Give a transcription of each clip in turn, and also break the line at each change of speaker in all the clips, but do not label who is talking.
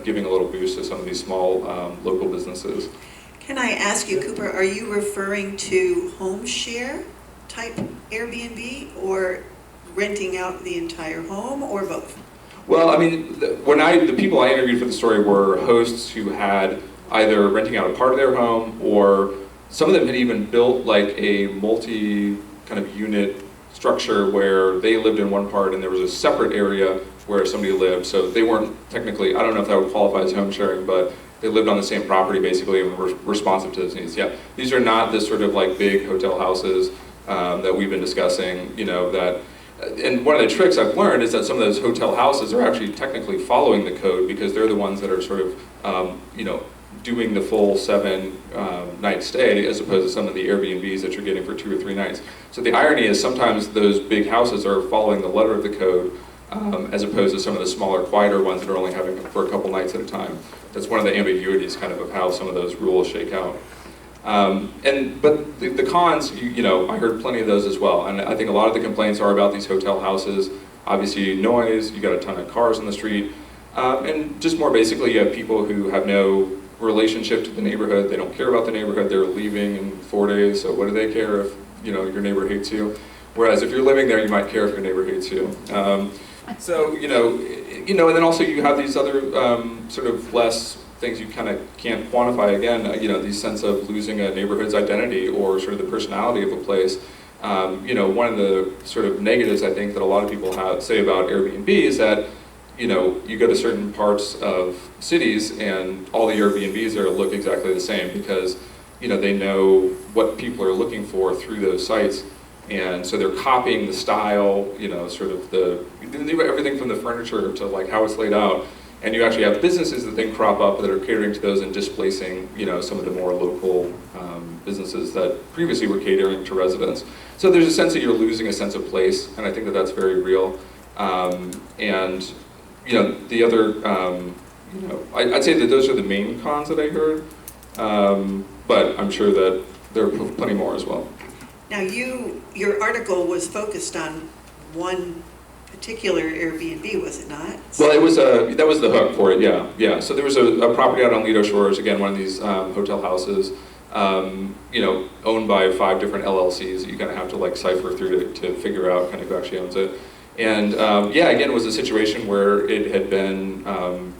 giving a little boost to some of these small local businesses.
Can I ask you, Cooper, are you referring to home share type Airbnb or renting out the entire home, or both?
Well, I mean, the people I interviewed for the story were hosts who had either renting out a part of their home, or some of them had even built like a multi kind of unit structure where they lived in one part and there was a separate area where somebody lived. So they weren't technically, I don't know if that would qualify as home sharing, but they lived on the same property basically and were responsive to those needs. Yeah, these are not this sort of like big hotel houses that we've been discussing, you know, that, and one of the tricks I've learned is that some of those hotel houses are actually technically following the code because they're the ones that are sort of, you know, doing the full 7-night stay as opposed to some of the Airbnbs that you're getting for 2 or 3 nights. So the irony is sometimes those big houses are following the letter of the code as opposed to some of the smaller, quieter ones that are only having them for a couple nights at a time. That's one of the ambiguities kind of how some of those rules shake out. But the cons, you know, I heard plenty of those as well. And I think a lot of the complaints are about these hotel houses. Obviously noise, you got a ton of cars on the street. And just more basically, you have people who have no relationship to the neighborhood. They don't care about the neighborhood. They're leaving in 4 days. So what do they care if, you know, your neighbor hates you? Whereas if you're living there, you might care if your neighbor hates you. So, you know, and then also you have these other sort of less things you kind of can't quantify again, you know, the sense of losing a neighborhood's identity or sort of the personality of a place. You know, one of the sort of negatives I think that a lot of people say about Airbnb is that, you know, you go to certain parts of cities and all the Airbnbs there look exactly the same because, you know, they know what people are looking for through those sites. And so they're copying the style, you know, sort of everything from the furniture to like how it's laid out. And you actually have businesses that then crop up that are catering to those and displacing, you know, some of the more local businesses that previously were catering to residents. So there's a sense that you're losing a sense of place, and I think that that's very real. And, you know, the other, you know, I'd say that those are the main cons that I heard, but I'm sure that there are plenty more as well.
Now your article was focused on one particular Airbnb, was it not?
Well, it was that was the hook for it, yeah. So there was a property out on Lido Shores, again, one of these hotel houses, you know, owned by 5 different LLCs that you kind of have to like cipher through to figure out kind of who actually owns it. And yeah, again, it was a situation where it had been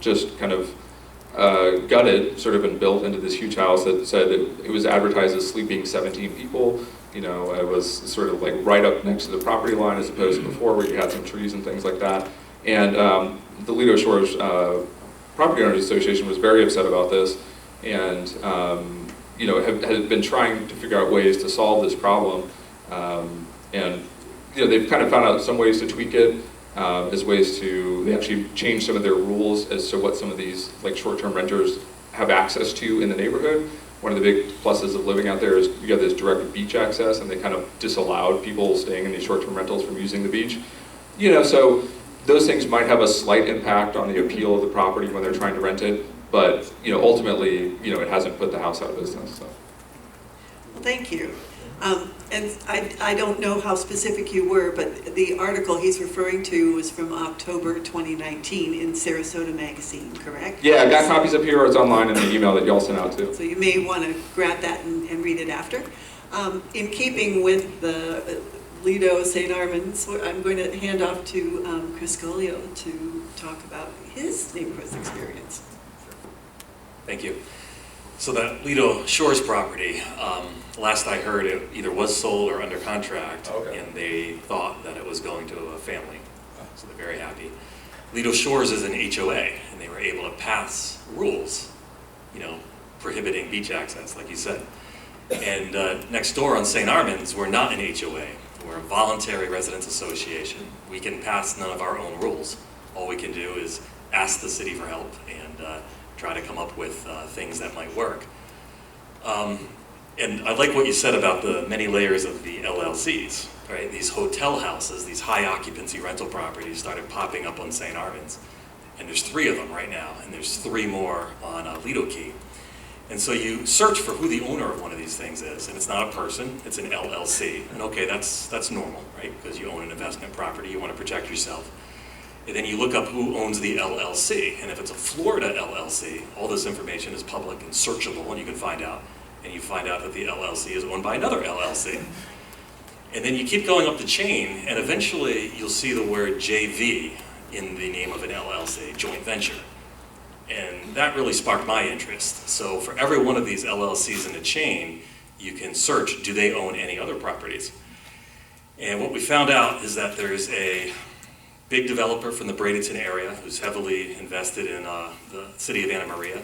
just kind of gutted, sort of, and built into this huge house that said it was advertised as sleeping 17 people. You know, it was sort of like right up next to the property line as opposed to before where you had some trees and things like that. And the Lido Shores Property Owners Association was very upset about this and, you know, had been trying to figure out ways to solve this problem. And, you know, they've kind of found out some ways to tweak it as ways to, they actually changed some of their rules as to what some of these like short-term renters have access to in the neighborhood. One of the big pluses of living out there is you have this direct beach access, and they kind of disallowed people staying in these short-term rentals from using the beach. You know, so those things might have a slight impact on the appeal of the property when they're trying to rent it, but, you know, ultimately, you know, it hasn't put the house out of business. So.
Well, thank you. And I don't know how specific you were, but the article he's referring to was from October 2019 in Sarasota Magazine, correct?
Yeah, I got copies up here, or it's online in the email that y'all sent out too.
So you may want to grab that and read it after. In keeping with the Lido St. Armands, I'm going to hand off to Chris Goglia to talk about his neighborhood's experience.
Thank you. So that Lido Shores property, last I heard, it either was sold or under contract,
okay.
And they thought that it was going to a family, so they're very happy. Lido Shores is an HOA, and they were able to pass rules, you know, prohibiting beach access, like you said. And next door on St. Armands, we're not an HOA. We're a voluntary residents association. We can pass none of our own rules. All we can do is ask the city for help and try to come up with things that might work. And I like what you said about the many layers of the LLCs, right? These hotel houses, these high occupancy rental properties started popping up on St. Armands. And there's 3 of them right now, and there's 3 more on Lido Key. And so you search for who the owner of one of these things is, and it's not a person, it's an LLC. And okay, that's normal, right? Because you own an investment property, you want to protect yourself. And then you look up who owns the LLC, and if it's a Florida LLC, all this information is public and searchable, and you can find out. And you find out that the LLC is owned by another LLC. And then you keep going up the chain, and eventually you'll see the word JV in the name of an LLC, joint venture. And that really sparked my interest. So for every one of these LLCs in the chain, you can search, do they own any other properties? And what we found out is that there's a big developer from the Bradenton area who's heavily invested in the city of Anna Maria.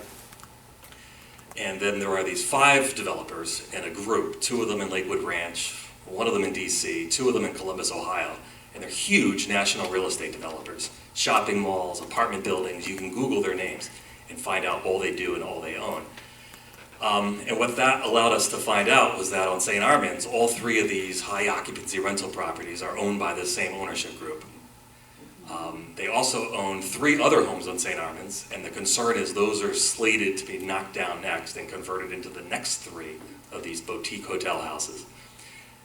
And then there are these 5 developers in a group, 2 of them in Lakewood Ranch, 1 of them in DC, 2 of them in Columbus, Ohio. And they're huge national real estate developers, shopping malls, apartment buildings. You can Google their names and find out all they do and all they own. And what that allowed us to find out was that on St. Armands, all 3 of these high occupancy rental properties are owned by the same ownership group. They also own 3 other homes on St. Armands, and the concern is those are slated to be knocked down next and converted into the next 3 of these boutique hotel houses.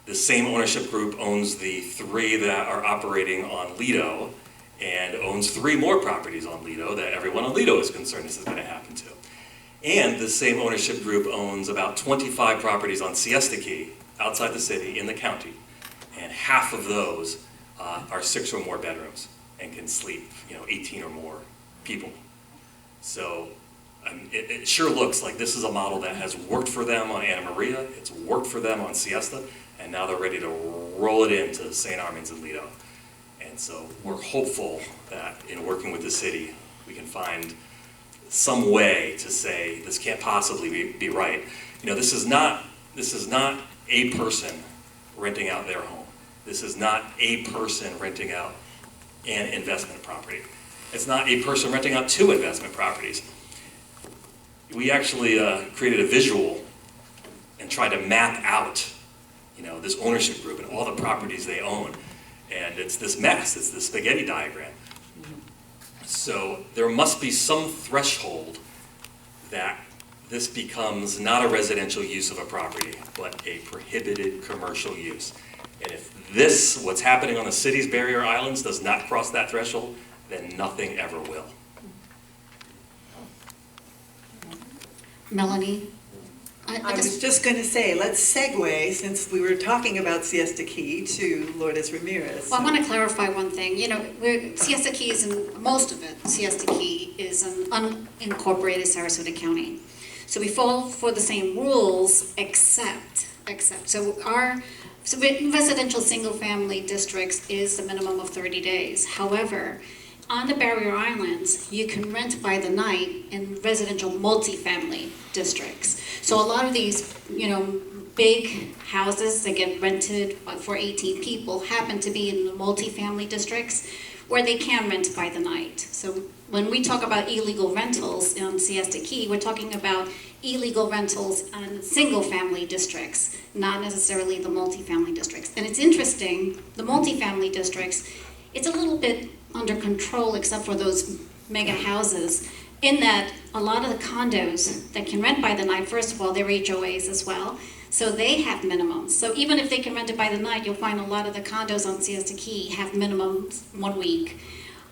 The same ownership group owns the 3 that are operating on Lido, and owns 3 more properties on Lido that everyone on Lido is concerned this is going to happen to. And the same ownership group owns about 25 properties on Siesta Key, outside the city, in the county, and half of those are 6 or more bedrooms and can sleep, 18 or more people. So it sure looks like this is a model that has worked for them on Anna Maria, it's worked for them on Siesta, and now they're ready to roll it into St. Armands and Lido. And so we're hopeful that in working with the city, we can find some way to say this can't possibly be right. This is not a person renting out their home. This is not a person renting out an investment property. It's not a person renting out 2 investment properties. We actually created a visual and tried to map out, this ownership group and all the properties they own. And it's this mess, it's this spaghetti diagram. So there must be some threshold that this becomes not a residential use of a property, but a prohibited commercial use. And if what's happening on the city's barrier islands does not cross that threshold, then nothing ever will.
Melanie?
I was just going to say, let's segue, since we were talking about Siesta Key, to Lourdes Ramirez.
Well, I want to clarify one thing. Siesta Key is most of it, Siesta Key is an unincorporated Sarasota County. So we fall for the same rules, except. So residential single-family districts is the minimum of 30 days. However, on the barrier islands, you can rent by the night in residential multifamily districts. So a lot of these, big houses that get rented for 18 people happen to be in the multifamily districts where they can rent by the night. So when we talk about illegal rentals on Siesta Key, we're talking about illegal rentals in single-family districts, not necessarily the multifamily districts. And it's interesting, the multifamily districts, it's a little bit under control except for those mega houses, in that a lot of the condos that can rent by the night, first of all, they're HOAs as well, so they have minimums. So even if they can rent it by the night, you'll find a lot of the condos on Siesta Key have minimums 1 week.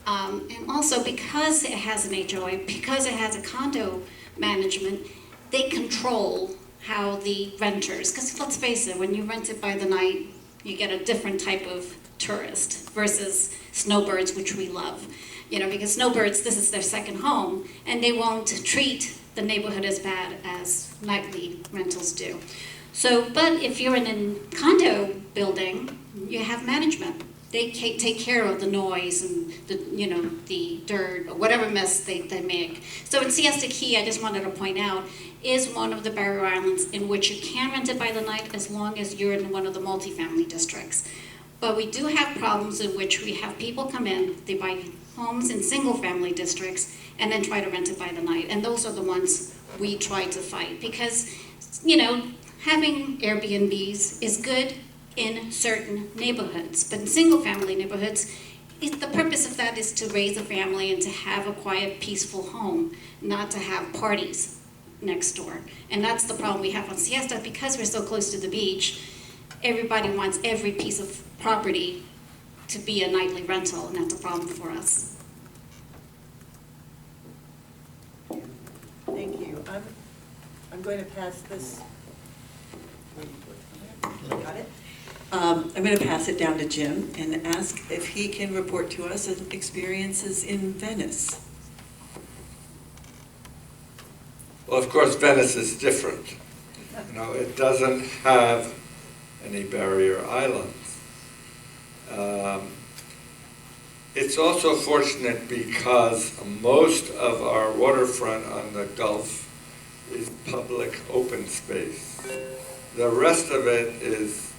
And also because it has an HOA, because it has a condo management, they control how the renters, because let's face it, when you rent it by the night, you get a different type of tourist versus snowbirds, which we love. Because snowbirds, this is their second home, and they won't treat the neighborhood as bad as nightly rentals do. So, but if you're in a condo building, you have management. They take care of the noise and the dirt or whatever mess they make. So in Siesta Key, I just wanted to point out, is one of the barrier islands in which you can rent it by the night as long as you're in one of the multifamily districts. But we do have problems in which we have people come in, they buy homes in single-family districts, and then try to rent it by the night. And those are the ones we try to fight because, having Airbnbs is good in certain neighborhoods, but in single-family neighborhoods, the purpose of that is to raise a family and to have a quiet, peaceful home, not to have parties next door. And that's the problem we have on Siesta because we're so close to the beach. Everybody wants every piece of property to be a nightly rental, and that's a problem for us.
I'm going to pass this. Got it? I'm going to pass it down to Jim and ask if he can report to us his experiences in Venice.
Well, of course, Venice is different. You know, it doesn't have any barrier islands. It's also fortunate because most of our waterfront on the Gulf is public open space. The rest of it is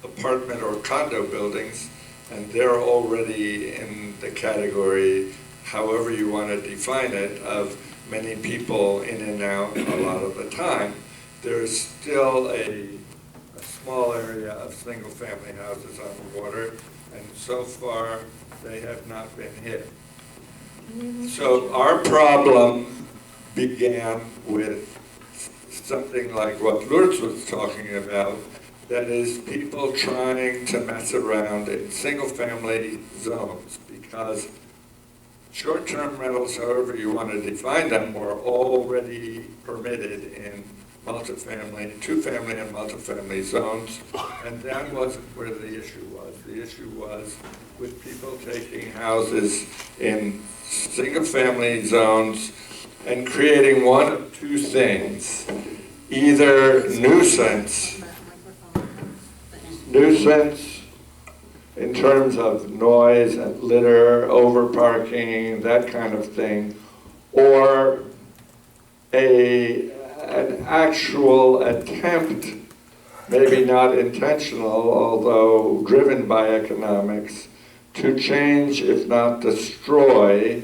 apartment or condo buildings, and they're already in the category, however you want to define it, of many people in and out a lot of the time. There's still a small area of single-family houses on the water, and so far they have not been hit. So our problem began with something like what Lourdes was talking about, that is people trying to mess around in single-family zones, because short-term rentals, however you want to define them, were already permitted in multifamily, two-family and multifamily zones, and that wasn't where the issue was. The issue was with people taking houses in single-family zones and creating one of two things: either nuisance in terms of noise and litter, overparking, that kind of thing, or an actual attempt, maybe not intentional, although driven by economics, to change, if not destroy,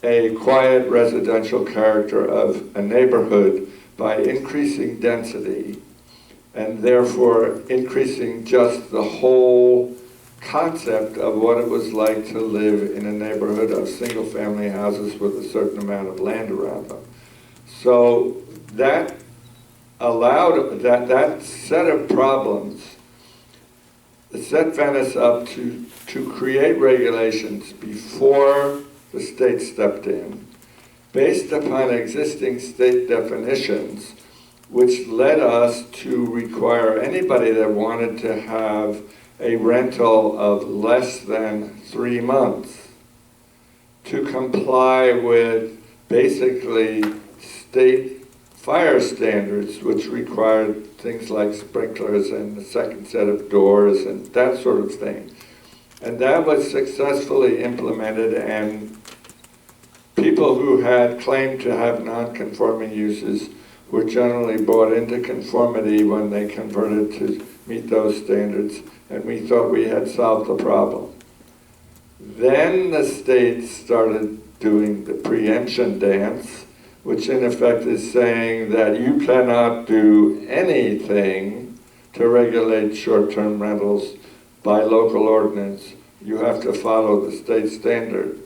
a quiet residential character of a neighborhood by increasing density and therefore increasing just the whole concept of what it was like to live in a neighborhood of single-family houses with a certain amount of land around them. So that allowed, that set of problems set Venice up to create regulations before the state stepped in, based upon existing state definitions, which led us to require anybody that wanted to have a rental of less than 3 months to comply with basically state fire standards, which required things like sprinklers and a second set of doors and that sort of thing. And that was successfully implemented, and people who had claimed to have non-conforming uses were generally brought into conformity when they converted to meet those standards, and we thought we had solved the problem. Then the state started doing the preemption dance, which in effect is saying that you cannot do anything to regulate short-term rentals by local ordinance. You have to follow the state standard.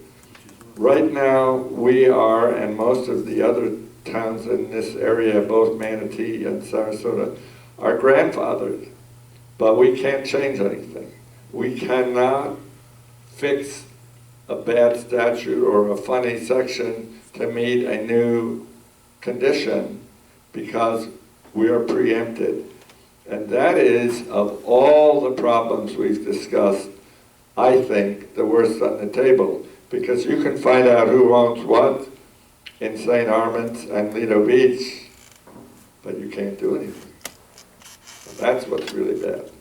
Right now, we are, and most of the other towns in this area, both Manatee and Sarasota, are grandfathered, but we can't change anything. We cannot fix a bad statute or a funny section to meet a new condition because we are preempted. And that is, of all the problems we've discussed, I think the worst on the table, because you can find out who owns what in St. Armands and Lido Beach, but you can't do anything. So that's what's really bad.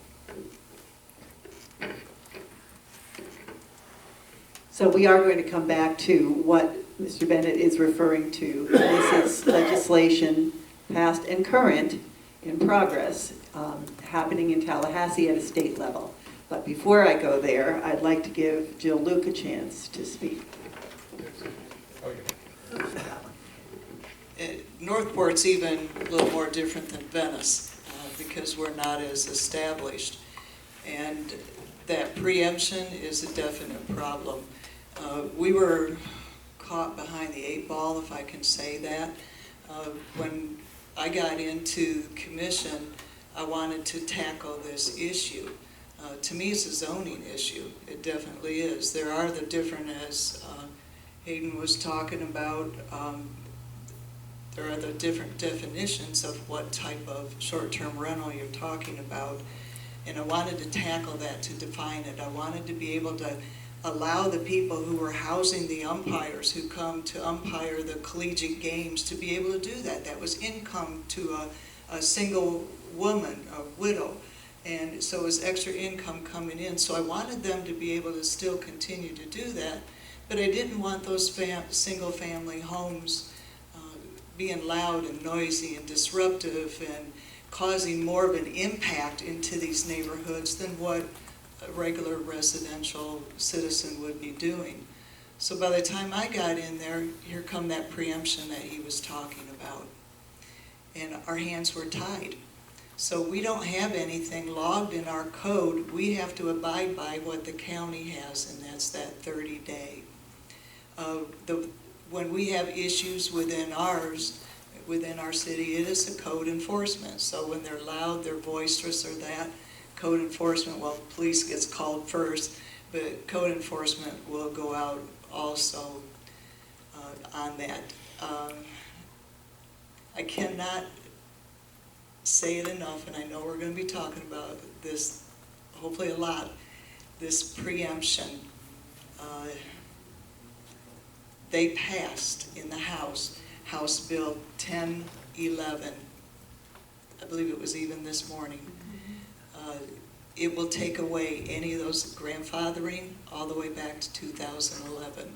So we are going to come back to what Mr. Bennett is referring to. This is legislation past and current in progress, happening in Tallahassee at a state level. But before I go there, I'd like to give Jill Luke a chance to speak.
Northport's even a little more different than Venice because we're not as established. And that preemption is a definite problem. We were caught behind the 8 ball, if I can say that. When I got into the commission, I wanted to tackle this issue. To me, it's a zoning issue. It definitely is. There are the different, as Hagen was talking about, there are the different definitions of what type of short-term rental you're talking about. And I wanted to tackle that, to define it. I wanted to be able to allow the people who were housing the umpires who come to umpire the collegiate games to be able to do that. That was income to a single woman, a widow. And so it was extra income coming in. So I wanted them to be able to still continue to do that. But I didn't want those single-family homes being loud and noisy and disruptive and causing more of an impact into these neighborhoods than what a regular residential citizen would be doing. So by the time I got in there, here come that preemption that he was talking about. And our hands were tied. So we don't have anything logged in our code. We have to abide by what the county has, and that's that 30-day. When we have issues within our city, it is a code enforcement. So when they're loud, they're boisterous or that, code enforcement, well, police gets called first, but code enforcement will go out also on that. I cannot say it enough, and I know we're going to be talking about this hopefully a lot, this preemption. They passed in the House Bill 1011. I believe it was even this morning. It will take away any of those grandfathering all the way back to 2011.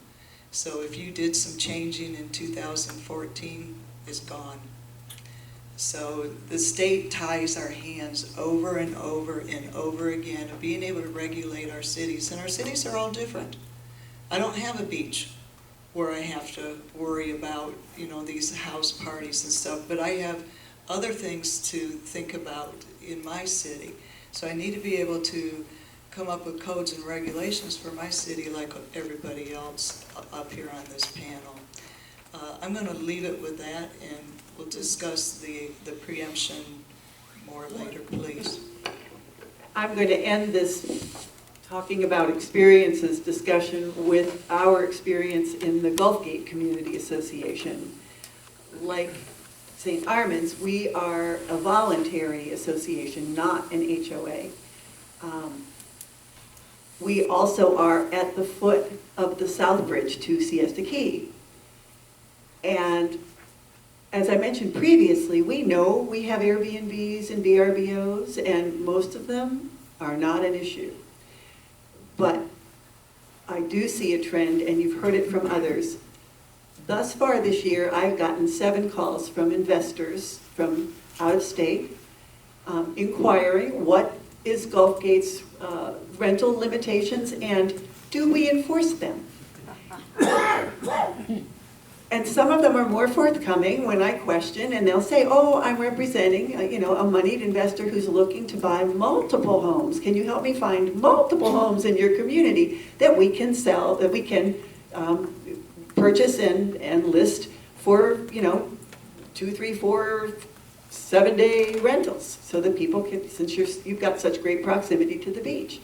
So if you did some changing in 2014, it's gone. So the state ties our hands over and over and over again of being able to regulate our cities. And our cities are all different. I don't have a beach where I have to worry about, these house parties and stuff, but I have other things to think about in my city. So I need to be able to come up with codes and regulations for my city like everybody else up here on this panel. I'm going to leave it with that, and we'll discuss the preemption more later, please.
I'm going to end this talking about experiences discussion with our experience in the Gulfgate Community Association. Like St. Armands, we are a voluntary association, not an HOA. We also are at the foot of the South Bridge to Siesta Key. And as I mentioned previously, we know we have Airbnbs and VRBOs, and most of them are not an issue. But I do see a trend, and you've heard it from others. Thus far this year, I've gotten 7 calls from investors from out of state inquiring what is Gulfgate's rental limitations and do we enforce them? And some of them are more forthcoming when I question, and they'll say, oh, I'm representing a moneyed investor who's looking to buy multiple homes. Can you help me find multiple homes in your community that we can sell, that we can purchase and list for 2, 3, 4, 7-day rentals so that people can, since you've got such great proximity to the beach.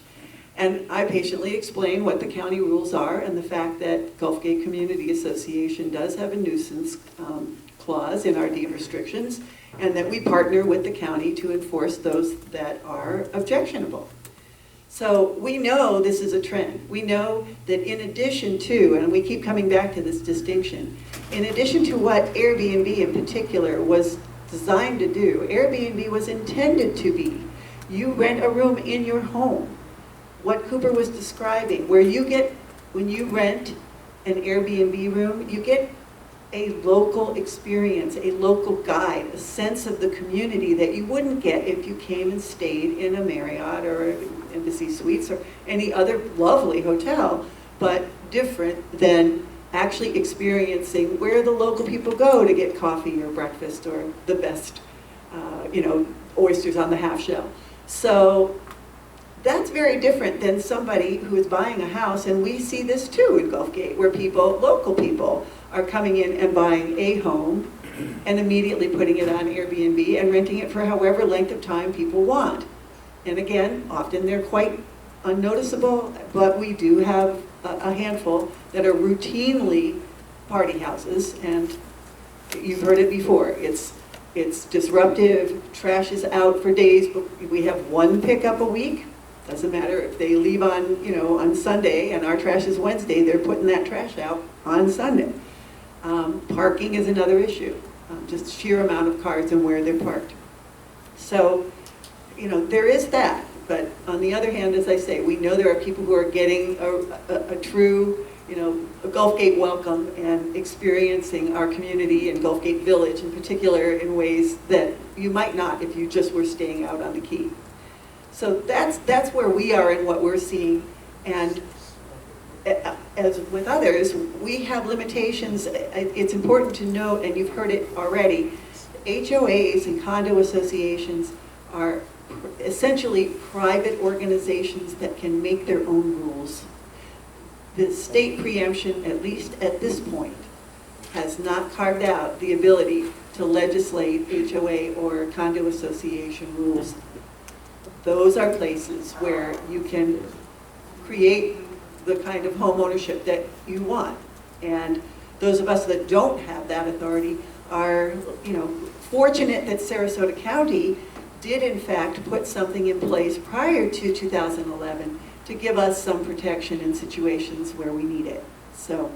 And I patiently explain what the county rules are and the fact that Gulfgate Community Association does have a nuisance clause in our deed restrictions, and that we partner with the county to enforce those that are objectionable. So we know this is a trend. We know that in addition to, and we keep coming back to this distinction, in addition to what Airbnb in particular was designed to do, Airbnb was intended to be, you rent a room in your home. What Cooper was describing, where you get, when you rent an Airbnb room, you get a local experience, a local guide, a sense of the community that you wouldn't get if you came and stayed in a Marriott or Embassy Suites or any other lovely hotel, but different than actually experiencing where the local people go to get coffee or breakfast or the best, oysters on the half shell. So that's very different than somebody who is buying a house, and we see this too in Gulfgate, where local people, are coming in and buying a home and immediately putting it on Airbnb and renting it for however length of time people want. And again, often they're quite unnoticeable, but we do have a handful that are routinely party houses, and You've heard it before. It's disruptive, trash is out for days, but we have one pickup a week. Doesn't matter if they leave on, on Sunday and our trash is Wednesday, they're putting that trash out on Sunday. Parking is another issue, just sheer amount of cars and where they're parked. So, there is that. But on the other hand, as I say, we know there are people who are getting a true, a Gulfgate welcome and experiencing our community and Gulfgate Village in particular in ways that you might not if you just were staying out on the Key. So that's where we are and what we're seeing. And as with others, we have limitations. It's important to note, and you've heard it already, HOAs and condo associations are essentially private organizations that can make their own rules. The state preemption, at least at this point, has not carved out the ability to legislate HOA or condo association rules. Those are places where you can create the kind of home ownership that you want. And those of us that don't have that authority are, fortunate that Sarasota County did in fact put something in place prior to 2011 to give us some protection in situations where we need it. So,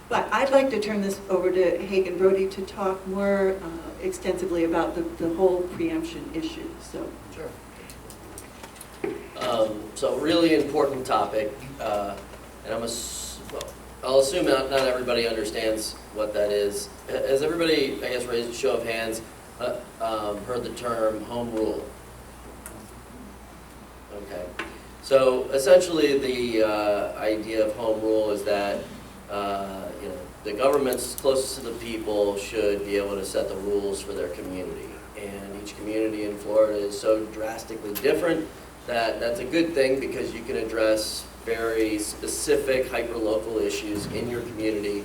but I'd like to turn this over to Hagen Brody to talk more extensively about the whole preemption issue. So.
Sure. So really important topic, and I'll assume not everybody understands what that is. Has everybody, I guess, raised a show of hands, heard the term home rule? Okay. So essentially the idea of home rule is that the governments closest to the people should be able to set the rules for their community. And each community in Florida is so drastically different that that's a good thing because you can address very specific hyper-local issues in your community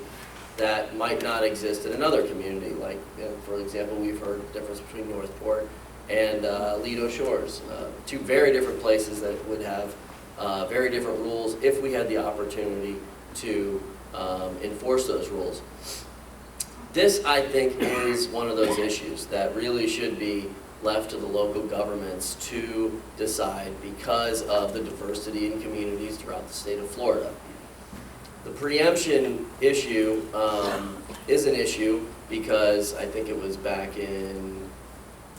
that might not exist in another community. Like, for example, we've heard the difference between Northport and Lido Shores. Two very different places that would have very different rules if we had the opportunity to enforce those rules. This, I think, is one of those issues that really should be left to the local governments to decide because of the diversity in communities throughout the state of Florida. The preemption issue is an issue because I think it was back in,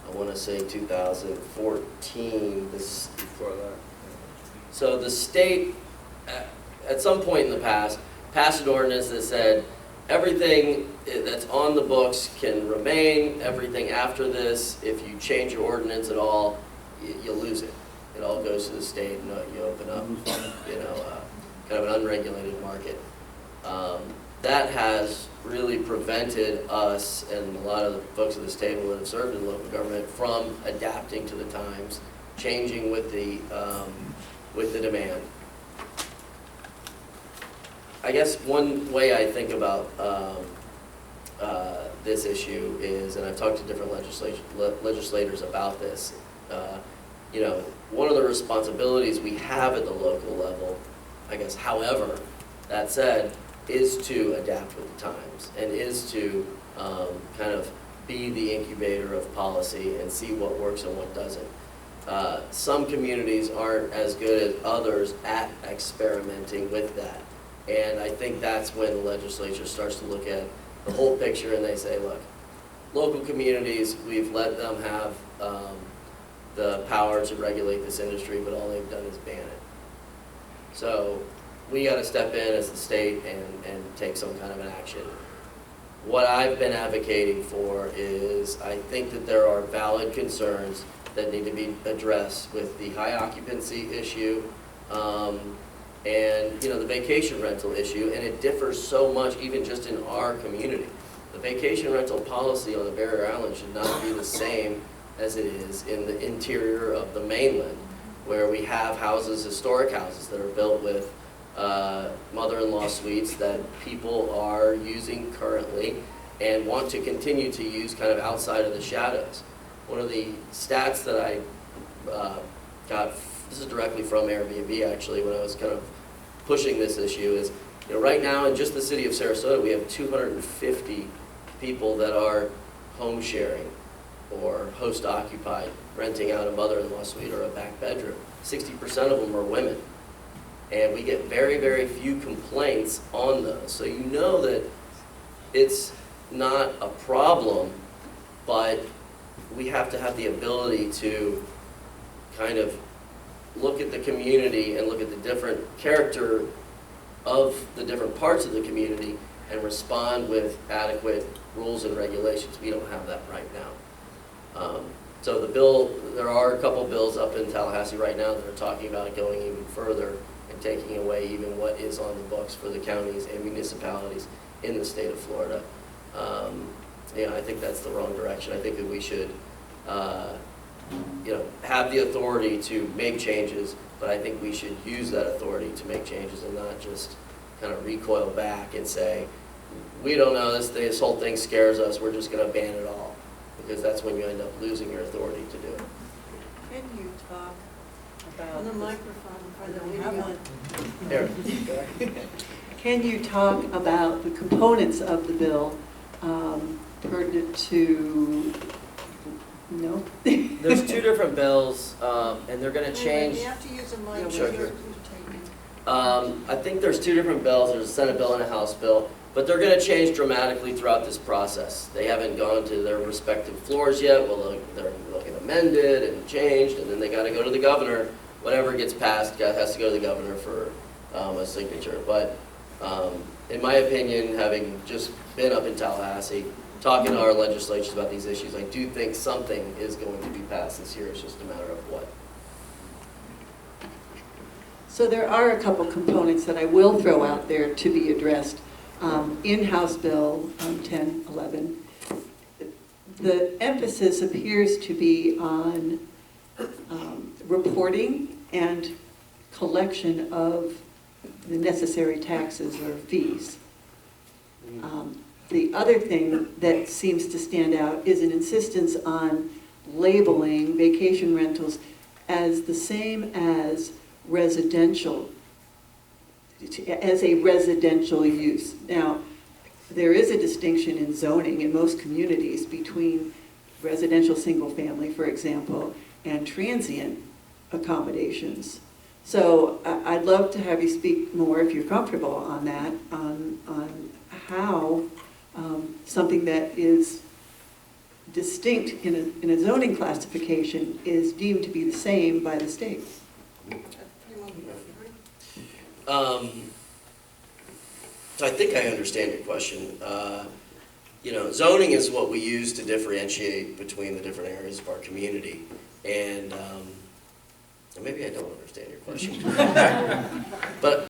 I want to say 2014, before that. So the state, at some point in the past, passed an ordinance that said everything that's on the books can remain. Everything after this, if you change your ordinance at all, you lose it. It all goes to the state, and you open up, kind of an unregulated market. That has really prevented us and a lot of the folks at this table that have served in local government from adapting to the times, changing with the demand. I guess one way I think about this issue is, and I've talked to different legislators about this, one of the responsibilities we have at the local level, I guess, however, that said, is to adapt with the times and is to kind of be the incubator of policy and see what works and what doesn't. Some communities aren't as good as others at experimenting with that. And I think that's when the legislature starts to look at the whole picture and they say, look, local communities, we've let them have the power to regulate this industry, but all they've done is ban it. So we got to step in as the state and take some kind of an action. What I've been advocating for is I think that there are valid concerns that need to be addressed with the high occupancy issue, and the vacation rental issue, and it differs so much even just in our community. The vacation rental policy on the Barrier Island should not be the same as it is in the interior of the mainland, where we have houses, historic houses that are built with mother-in-law suites that people are using currently and want to continue to use kind of outside of the shadows. One of the stats that I got, this is directly from Airbnb actually, when I was kind of pushing this issue, is right now in just the city of Sarasota we have 250 people that are home sharing or host occupied, renting out a mother-in-law suite or a back bedroom. 60% of them are women. And we get very, very few complaints on those. So you know that it's not a problem, but we have to have the ability to kind of look at the community and look at the different character of the different parts of the community and respond with adequate rules and regulations. We don't have that right now. So the bill, there are a couple bills up in Tallahassee right now that are talking about going even further and taking away even what is on the books for the counties and municipalities in the state of Florida. I think that's the wrong direction. I think that we should, have the authority to make changes, but I think we should use that authority to make changes and not just kind of recoil back and say, we don't know, this whole thing scares us, we're just going to ban it all. Because that's when you end up losing your authority to do it.
Can you talk about...
On the microphone, I don't have one.
Aaron.
Can you talk about the components of the bill pertinent to, no?
There's two different bills, and they're going to change.
You have to use a mic.
Sure. I think there's two different bills. There's a Senate bill and a House bill. But they're going to change dramatically throughout this process. They haven't gone to their respective floors yet. Well, they're looking amended and changed, and then they got to go to the governor. Whatever gets passed has to go to the governor for a signature. But in my opinion, having just been up in Tallahassee, talking to our legislatures about these issues, I do think something is going to be passed this year. It's just a matter of what.
So there are a couple components that I will throw out there to be addressed. In House Bill 1011, the emphasis appears to be on reporting and collection of the necessary taxes or fees. The other thing that seems to stand out is an insistence on labeling vacation rentals as the same as residential, as a residential use. Now, there is a distinction in zoning in most communities between residential single family, for example, and transient accommodations. So I'd love to have you speak more, if you're comfortable, on that, on how something that is distinct in a zoning classification is deemed to be the same by the state.
So I think I understand your question. Zoning is what we use to differentiate between the different areas of our community. And maybe I don't understand your question. But